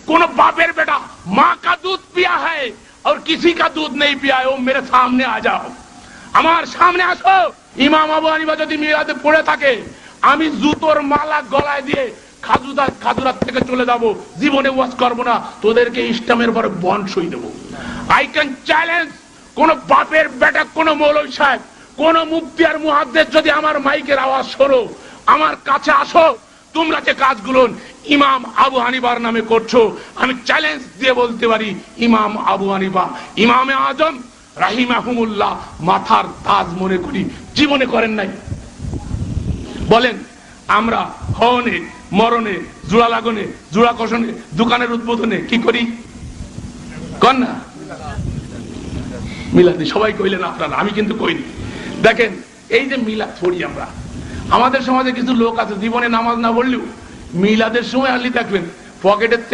কোন বাপের बेटा माँ का दूध पिया है और किसी का दूध नहीं पिया है, वो मेरे सामने आ जाओ, আমার সামনে আসো। ইমাম আবু হানিফা যদি মিলাদে পড়ে থাকে, আমি জুতোর মালা গলায় দিয়ে খাজুরাত থেকে চলে যাব, জীবনে ওয়াজ করব না, তোদেরকে ইসলামের পরে বনসই দেব। আই ক্যান চ্যালেঞ্জ কোন বাপের বেটা, কোন মৌলভী সাহেব, কোন মুফতি আর মুহাদ্দিস যদি আমার মাইকের আওয়াজ শোনো, আমার কাছে আসো, তোমরা যে কাজগুলো ইমাম আবু হানিফার নামে করছো, আমি চ্যালেঞ্জ দিয়ে বলতে পারি ইমাম আবু হানিফা ইমামে আজম রাহিমাহুমুল্লাহ মাথার তাজ মনে করি, জীবনে করেন নাই। বলেন আমরা হওনে মরণে, জোড়া লাগনে, জোড়া কষণে, দোকানের উদ্বোধনে কি করি? কর না মিলাদে, সবাই কইলেন আপনারা, আমি কিন্তু কইনি। দেখেন এই যে মিলাদ পড়ি আমরা, আমাদের সমাজে কিছু লোক আছে জীবনে নামাজ না পড়লেও মিলাদের সময় আলি দেখবেন পকেটের থেকে